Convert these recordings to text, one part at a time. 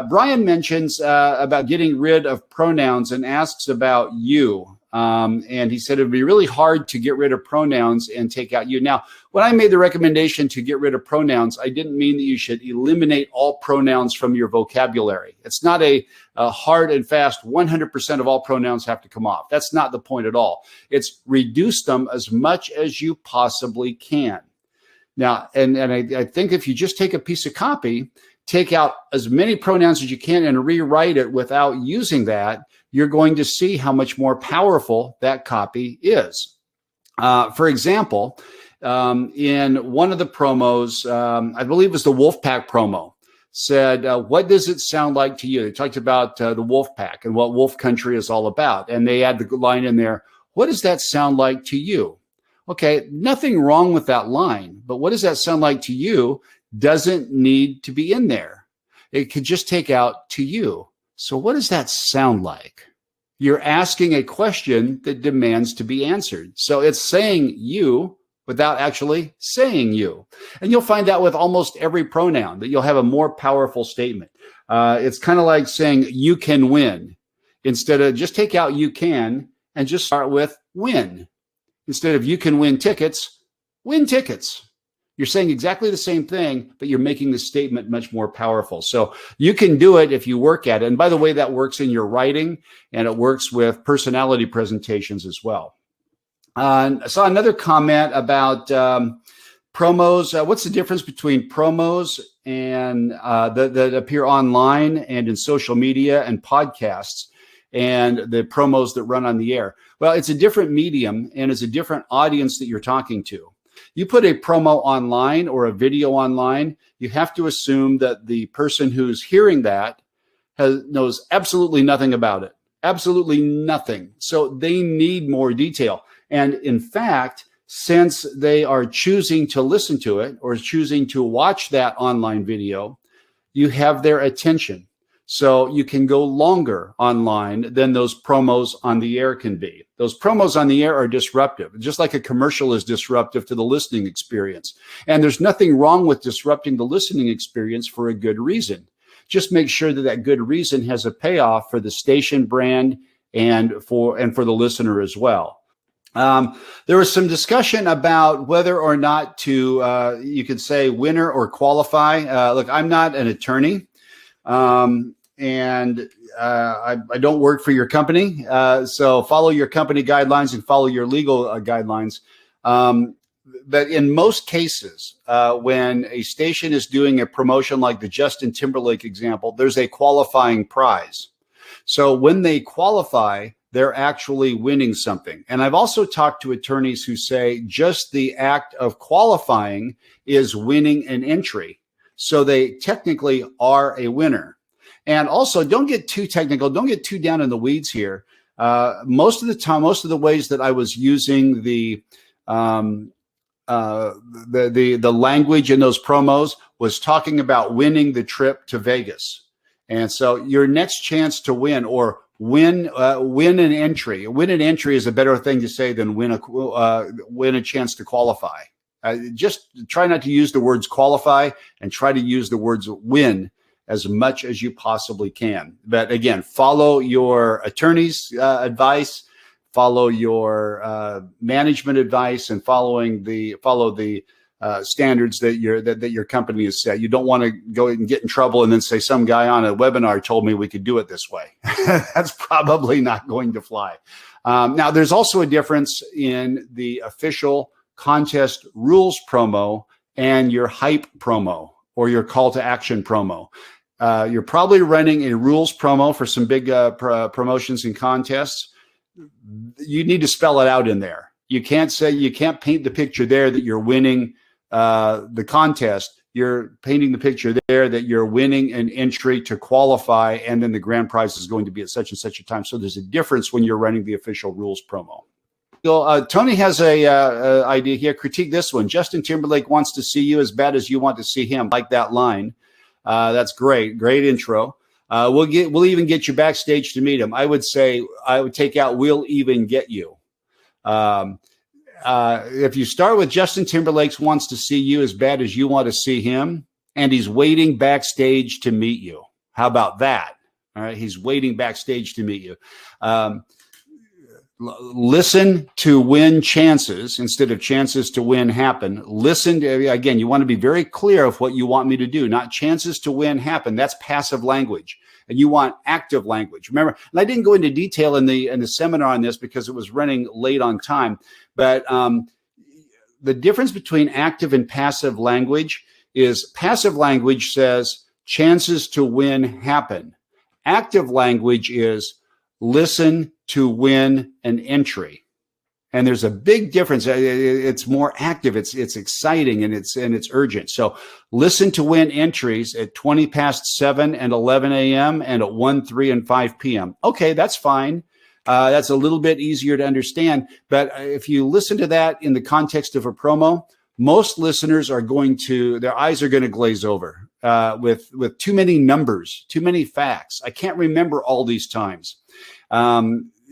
Brian mentions about getting rid of pronouns and asks about you. And he said it would be really hard to get rid of pronouns and take out you. Now, when I made the recommendation to get rid of pronouns, I didn't mean that you should eliminate all pronouns from your vocabulary. It's not a hard and fast 100% of all pronouns have to come off. That's not the point at all. It's reduce them as much as you possibly can. Now, and I think if you just take a piece of copy, take out as many pronouns as you can and rewrite it without using that, you're going to see how much more powerful that copy is. For example, in one of the promos, I believe it was the Wolfpack promo, said, what does it sound like to you? They talked about the Wolfpack and what Wolf Country is all about. And they had the line in there, what does that sound like to you? Okay, nothing wrong with that line, but what does that sound like to you doesn't need to be in there. It could just take out to you. So what does that sound like? You're asking a question that demands to be answered. So it's saying you without actually saying you. And you'll find out with almost every pronoun that you'll have a more powerful statement. It's kind of like saying you can win. Instead of just take out you can and just start with win. Instead of you can win tickets, win tickets. You're saying exactly the same thing, but you're making the statement much more powerful. So you can do it if you work at it. And by the way, that works in your writing and it works with personality presentations as well. I saw another comment about promos. What's the difference between promos and that appear online and in social media and podcasts and the promos that run on the air? Well, it's a different medium and it's a different audience that you're talking to. You put a promo online or a video online, you have to assume that the person who's hearing that knows absolutely nothing about it, absolutely nothing. So they need more detail. And in fact, since they are choosing to listen to it or choosing to watch that online video, you have their attention. So you can go longer online than those promos on the air can be. Those promos on the air are disruptive, just like a commercial is disruptive to the listening experience. And there's nothing wrong with disrupting the listening experience for a good reason. Just make sure that that good reason has a payoff for the station brand and for the listener as well. There was some discussion about whether or not to, you could say, winner or qualify. Look, I'm not an attorney. And I don't work for your company. So follow your company guidelines and follow your legal guidelines. But in most cases, when a station is doing a promotion like the Justin Timberlake example, there's a qualifying prize. So when they qualify, they're actually winning something. And I've also talked to attorneys who say just the act of qualifying is winning an entry. So they technically are a winner. And also, don't get too technical. Don't get too down in the weeds here. Most of the time, most of the ways that I was using the language in those promos was talking about winning the trip to Vegas. And so your next chance to win or win an entry. Win an entry is a better thing to say than win a chance to qualify. Just try not to use the words qualify and try to use the words win as much as you possibly can. But again, follow your attorney's advice, follow your management advice, and follow the standards that your company has set. You don't want to go and get in trouble and then say some guy on a webinar told me we could do it this way. That's probably not going to fly. Now, there's also a difference in the official contest rules promo and your hype promo or your call to action promo. You're probably running a rules promo for some big promotions and contests. You need to spell it out in there. You can't paint the picture there that you're winning the contest. You're painting the picture there that you're winning an entry to qualify, and then the grand prize is going to be at such and such a time. So there's a difference when you're running the official rules promo. So, Tony has a idea here. Critique this one. Justin Timberlake wants to see you as bad as you want to see him. Like that line. That's great. Great intro. We'll even get you backstage to meet him. I would say I would take out we'll even get you. If you start with Justin Timberlake wants to see you as bad as you want to see him, and he's waiting backstage to meet you. How about that? All right. He's waiting backstage to meet you. Listen to win chances instead of chances to win happen. Listen to, again, you want to be very clear of what you want me to do, not chances to win happen. That's passive language. And you want active language. Remember, and I didn't go into detail in the seminar on this because it was running late on time, but the difference between active and passive language is passive language says chances to win happen. Active language is listen to win an entry. And there's a big difference. It's more active. It's exciting and it's urgent. So listen to win entries at 20 past 7 and 11 a.m. and at 1, 3, and 5 p.m. Okay, that's fine. That's a little bit easier to understand. But if you listen to that in the context of a promo, most listeners are their eyes are going to glaze over with too many numbers, too many facts. I can't remember all these times.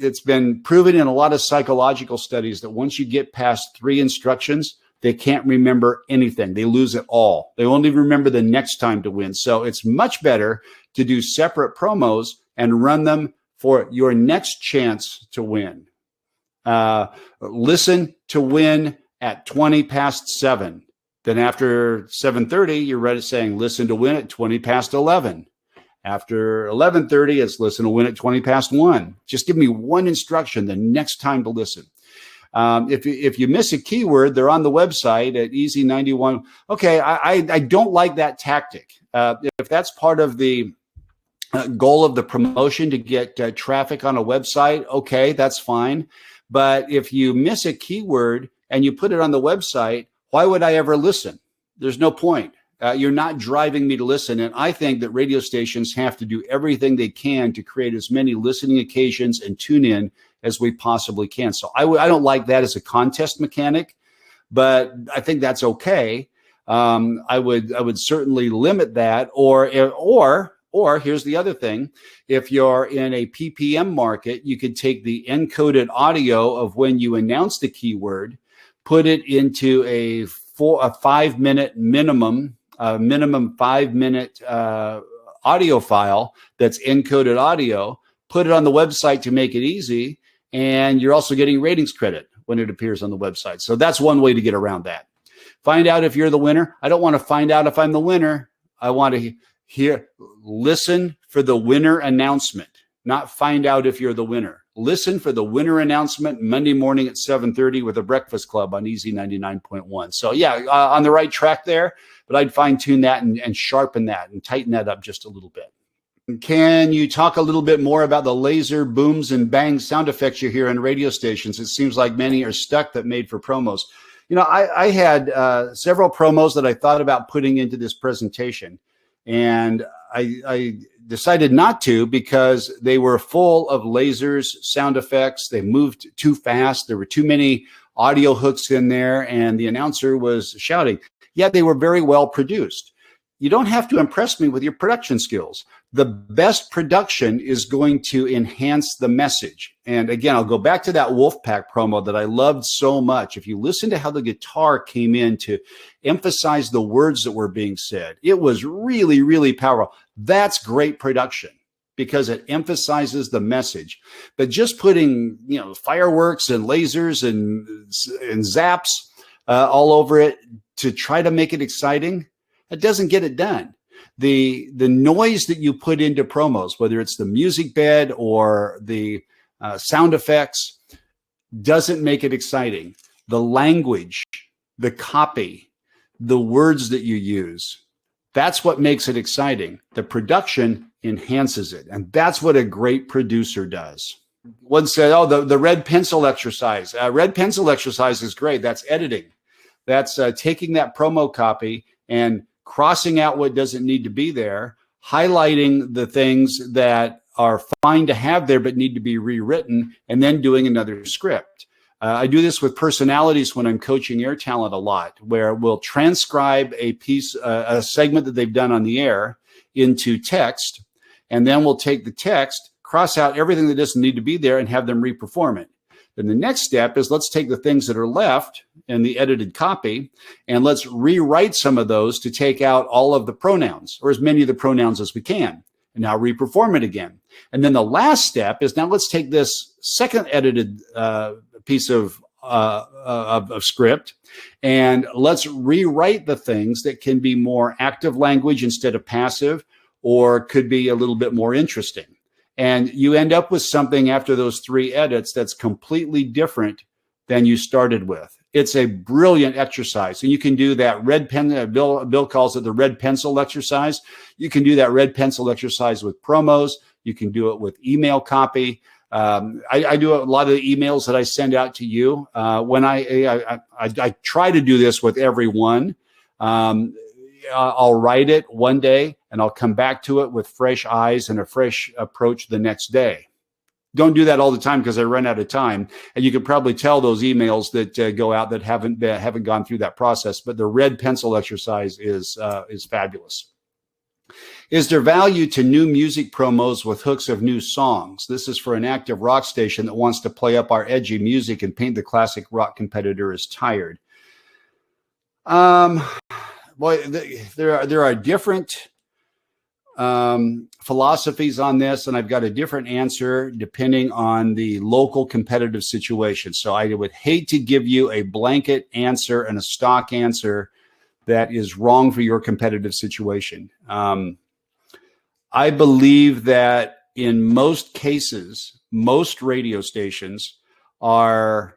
It's been proven in a lot of psychological studies that once you get past 3 instructions, they can't remember anything. They lose it all. They won't even remember the next time to win. So it's much better to do separate promos and run them for your next chance to win. Listen to win at 20 past 7. Then after 7:30, you're ready saying, listen to win at 20 past 11. After 11:30, it's listen to win at 20 past 1. Just give me one instruction the next time to listen. If you miss a keyword, they're on the website at Easy91. Okay, I don't like that tactic. If that's part of the goal of the promotion to get traffic on a website, okay, that's fine. But if you miss a keyword and you put it on the website, why would I ever listen? There's no point. You're not driving me to listen. And I think that radio stations have to do everything they can to create as many listening occasions and tune in as we possibly can. So I don't like that as a contest mechanic, but I think that's okay. I would certainly limit that, or here's the other thing. If you're in a PPM market, you could take the encoded audio of when you announce the keyword, put it into a 5-minute minimum 5-minute audio file that's encoded audio, put it on the website to make it easy, and you're also getting ratings credit when it appears on the website. So that's one way to get around that. Find out if you're the winner. I don't want to find out if I'm the winner. I want to listen for the winner announcement, not find out if you're the winner. Listen for the winner announcement Monday morning at 7:30 with the Breakfast Club on Easy 99.1. So yeah, on the right track there, but I'd fine tune that and sharpen that and tighten that up just a little bit. Can you talk a little bit more about the laser booms and bangs sound effects you hear on radio stations? It seems like many are stuck that made for promos. You know, I had several promos that I thought about putting into this presentation, and I decided not to because they were full of lasers, sound effects. They moved too fast. There were too many audio hooks in there, and the announcer was shouting. Yet they were very well produced. You don't have to impress me with your production skills. The best production is going to enhance the message. And again, I'll go back to that Wolfpack promo that I loved so much. If you listen to how the guitar came in to emphasize the words that were being said, it was really, really powerful. That's great production because it emphasizes the message. But just putting, fireworks and lasers and zaps all over it to try to make it exciting, it doesn't get it done. The noise that you put into promos, whether it's the music bed or the sound effects, doesn't make it exciting. The language, the copy, the words that you use, that's what makes it exciting. The production enhances it. And that's what a great producer does. One said, the red pencil exercise. Red pencil exercise is great. That's editing. That's taking that promo copy and crossing out what doesn't need to be there, highlighting the things that are fine to have there but need to be rewritten, and then doing another script. I do this with personalities when I'm coaching air talent a lot, where we'll transcribe a piece, a segment that they've done on the air into text, and then we'll take the text, cross out everything that doesn't need to be there, and have them reperform it. Then the next step is let's take the things that are left in the edited copy and let's rewrite some of those to take out all of the pronouns, or as many of the pronouns as we can. and now reperform it again. And then the last step is, now let's take this second edited piece of script, and let's rewrite the things that can be more active language instead of passive, or could be a little bit more interesting. And you end up with something after those 3 edits that's completely different than you started with. It's a brilliant exercise. And you can do that red pen, Bill calls it the red pencil exercise. You can do that red pencil exercise with promos. You can do it with email copy. I do a lot of the emails that I send out to you. When I try to do this with everyone. I'll write it one day and I'll come back to it with fresh eyes and a fresh approach the next day. Don't do that all the time because I run out of time. And you could probably tell those emails that go out that haven't gone through that process. But the red pencil exercise is fabulous. Is there value to new music promos with hooks of new songs? This is for an active rock station that wants to play up our edgy music and paint the classic rock competitor as tired. Boy, there are different philosophies on this, and I've got a different answer depending on the local competitive situation. So I would hate to give you a blanket answer and a stock answer that is wrong for your competitive situation. I believe that in most cases, most radio stations are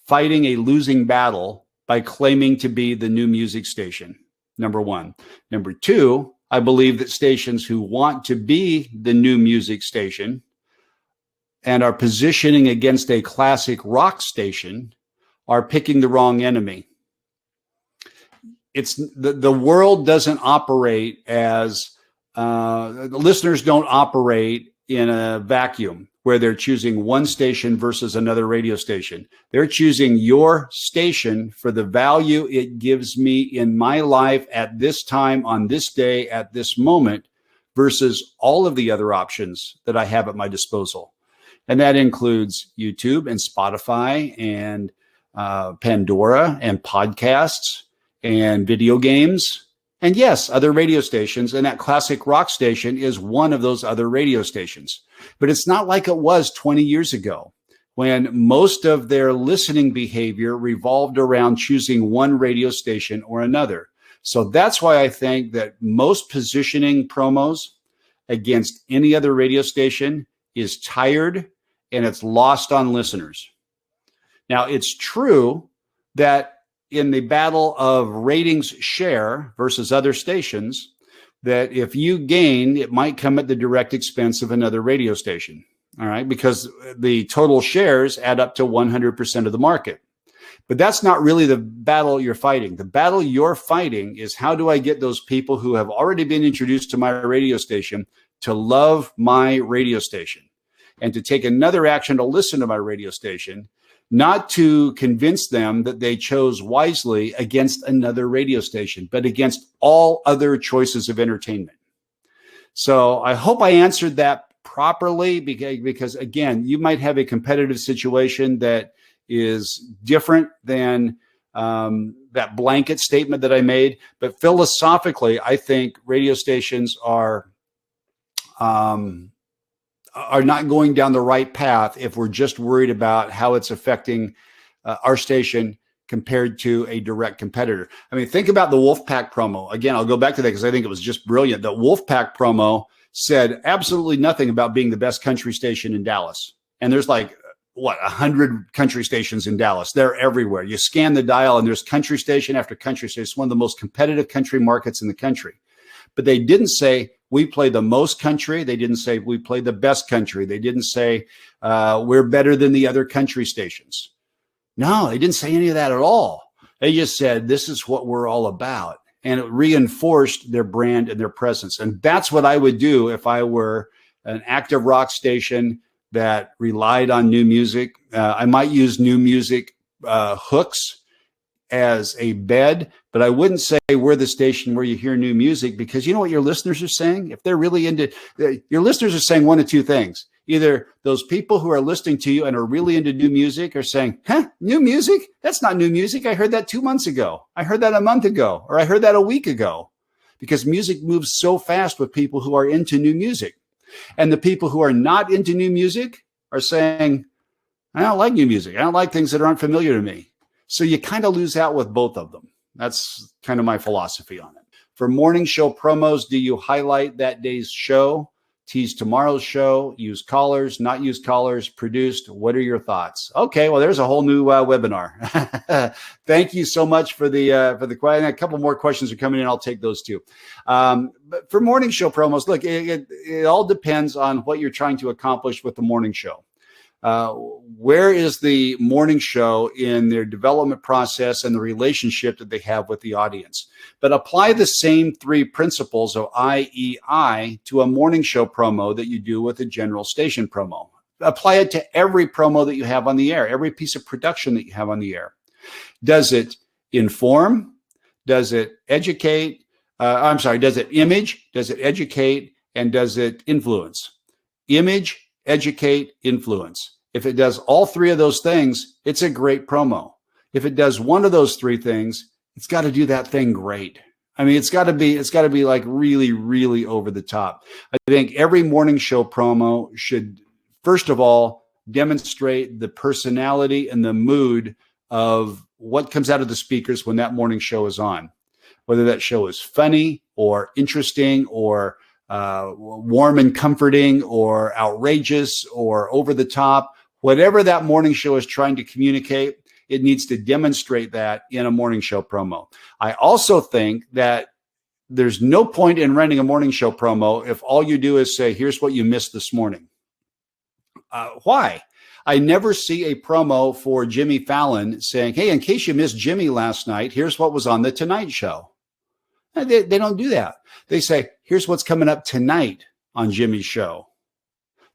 fighting a losing battle by claiming to be the new music station, number one. Number two, I believe that stations who want to be the new music station and are positioning against a classic rock station are picking the wrong enemy. It's the world doesn't operate as the listeners don't operate in a vacuum where they're choosing one station versus another radio station. They're choosing your station for the value it gives me in my life at this time, on this day, at this moment, versus all of the other options that I have at my disposal. And that includes YouTube and Spotify and Pandora and podcasts and video games. And yes, other radio stations, and that classic rock station is one of those other radio stations. But it's not like it was 20 years ago when most of their listening behavior revolved around choosing one radio station or another. So that's why I think that most positioning promos against any other radio station is tired and it's lost on listeners. Now, it's true that in the battle of ratings share versus other stations, that if you gain, it might come at the direct expense of another radio station. All right, because the total shares add up to 100% of the market. But that's not really the battle you're fighting. The battle you're fighting is, how do I get those people who have already been introduced to my radio station to love my radio station and to take another action to listen to my radio station, not to convince them that they chose wisely against another radio station, but against all other choices of entertainment. So I hope I answered that properly, because again, you might have a competitive situation that is different than that blanket statement that I made. But philosophically, I think radio stations are not going down the right path if we're just worried about how it's affecting our station compared to a direct competitor. I mean, think about the Wolfpack promo. Again, I'll go back to that because I think it was just brilliant. The Wolfpack promo said absolutely nothing about being the best country station in Dallas. And there's like, 100 country stations in Dallas. They're everywhere. You scan the dial and there's country station after country station. It's one of the most competitive country markets in the country. But they didn't say, we play the most country. They didn't say we play the best country. They didn't say we're better than the other country stations. No, they didn't say any of that at all. They just said, this is what we're all about. And it reinforced their brand and their presence. And that's what I would do if I were an active rock station that relied on new music. I might use new music hooks as a bed, but I wouldn't say we're the station where you hear new music, because you know what your listeners are saying? If they're really into, your listeners are saying one of two things. Either those people who are listening to you and are really into new music are saying, new music? That's not new music. I heard that 2 months ago. I heard that a month ago, or I heard that a week ago. because music moves so fast with people who are into new music. And the people who are not into new music are saying, I don't like new music. I don't like things that aren't familiar to me. So you kind of lose out with both of them. That's kind of my philosophy on it. For morning show promos, do you highlight that day's show, tease tomorrow's show, use callers, not use callers, produced? What are your thoughts? Okay, well, there's a whole new webinar. Thank you so much for the question. A couple more questions are coming in. I'll take those too. But for morning show promos, look, it all depends on what you're trying to accomplish with the morning show. Where is the morning show in their development process and the relationship that they have with the audience? But apply the same 3 principles of IEI to a morning show promo that you do with a general station promo. Apply it to every promo that you have on the air, every piece of production that you have on the air. Does it inform? Does it educate? Does it image? Does it educate? And does it influence? Image, educate, influence. If it does all 3 of those things, it's a great promo. If it does one of those 3 things, it's got to do that thing great. I mean, it's got to be like really, really over the top. I think every morning show promo should, first of all, demonstrate the personality and the mood of what comes out of the speakers when that morning show is on. Whether that show is funny or interesting or warm and comforting or outrageous or over the top, whatever that morning show is trying to communicate, it needs to demonstrate that in a morning show promo. I also think that there's no point in running a morning show promo if all you do is say, here's what you missed this morning. Why? I never see a promo for Jimmy Fallon saying, hey, in case you missed Jimmy last night, here's what was on the Tonight Show. They don't do that. They say, here's what's coming up tonight on Jimmy's show.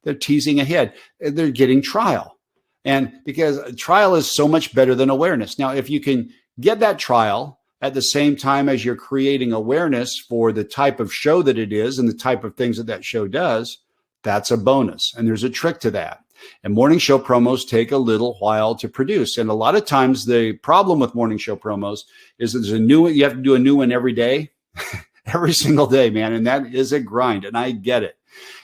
They're teasing ahead. They're getting trial. And because trial is so much better than awareness. Now, if you can get that trial at the same time as you're creating awareness for the type of show that it is and the type of things that that show does, that's a bonus. And there's a trick to that. And morning show promos take a little while to produce. And a lot of times the problem with morning show promos is there's a new one. You have to do a new one every day, every single day, man. And that is a grind. And I get it.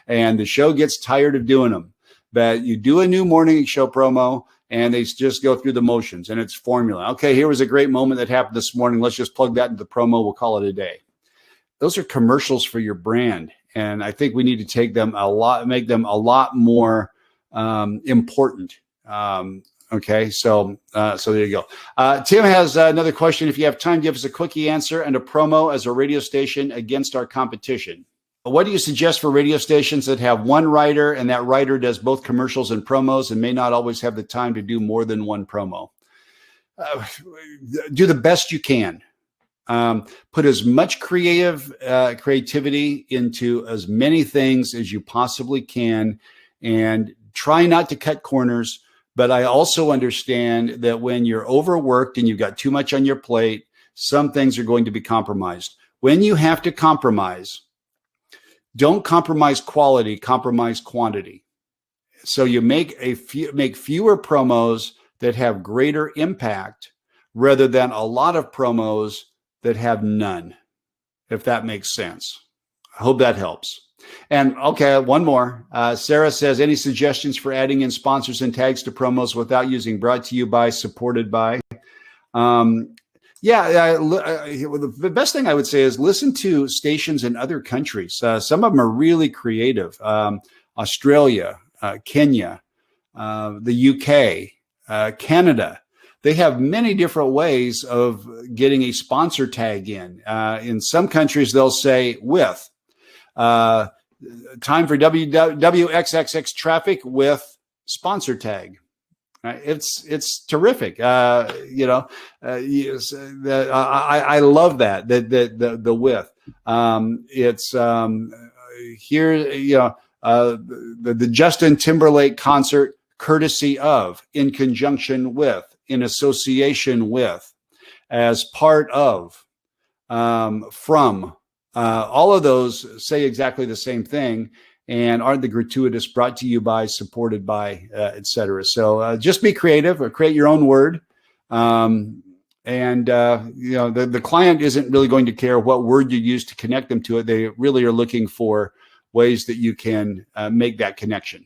And the show gets tired of doing them. But you do a new morning show promo and they just go through the motions and it's formula. Okay, here was a great moment that happened this morning. Let's just plug that into the promo. We'll call it a day. Those are commercials for your brand. And I think we need to take them make them a lot more important. Okay, so there you go. Tim has another question. If you have time, give us a quickie answer and a promo as a radio station against our competition. What do you suggest for radio stations that have one writer and that writer does both commercials and promos and may not always have the time to do more than one promo? Do the best you can. Put as much creativity into as many things as you possibly can and try not to cut corners. But I also understand that when you're overworked and you've got too much on your plate, some things are going to be compromised. When you have to compromise, don't compromise quality, compromise quantity. So you make fewer promos that have greater impact rather than a lot of promos that have none, if that makes sense. I hope that helps. And okay, one more. Sarah says, any suggestions for adding in sponsors and tags to promos without using brought to you by, supported by? The best thing I would say is listen to stations in other countries. Some of them are really creative. Australia, Kenya, the UK, Canada. They have many different ways of getting a sponsor tag in. In some countries, they'll say with. Time for WXXX traffic with sponsor tag. It's terrific. I love that the with. It's here. The Justin Timberlake concert, courtesy of, in conjunction with, in association with, as part of, from. All of those say exactly the same thing and aren't the gratuitous, brought to you by, supported by, et cetera. So just be creative or create your own word and And the client isn't really going to care what word you use to connect them to it. They really are looking for ways that you can make that connection.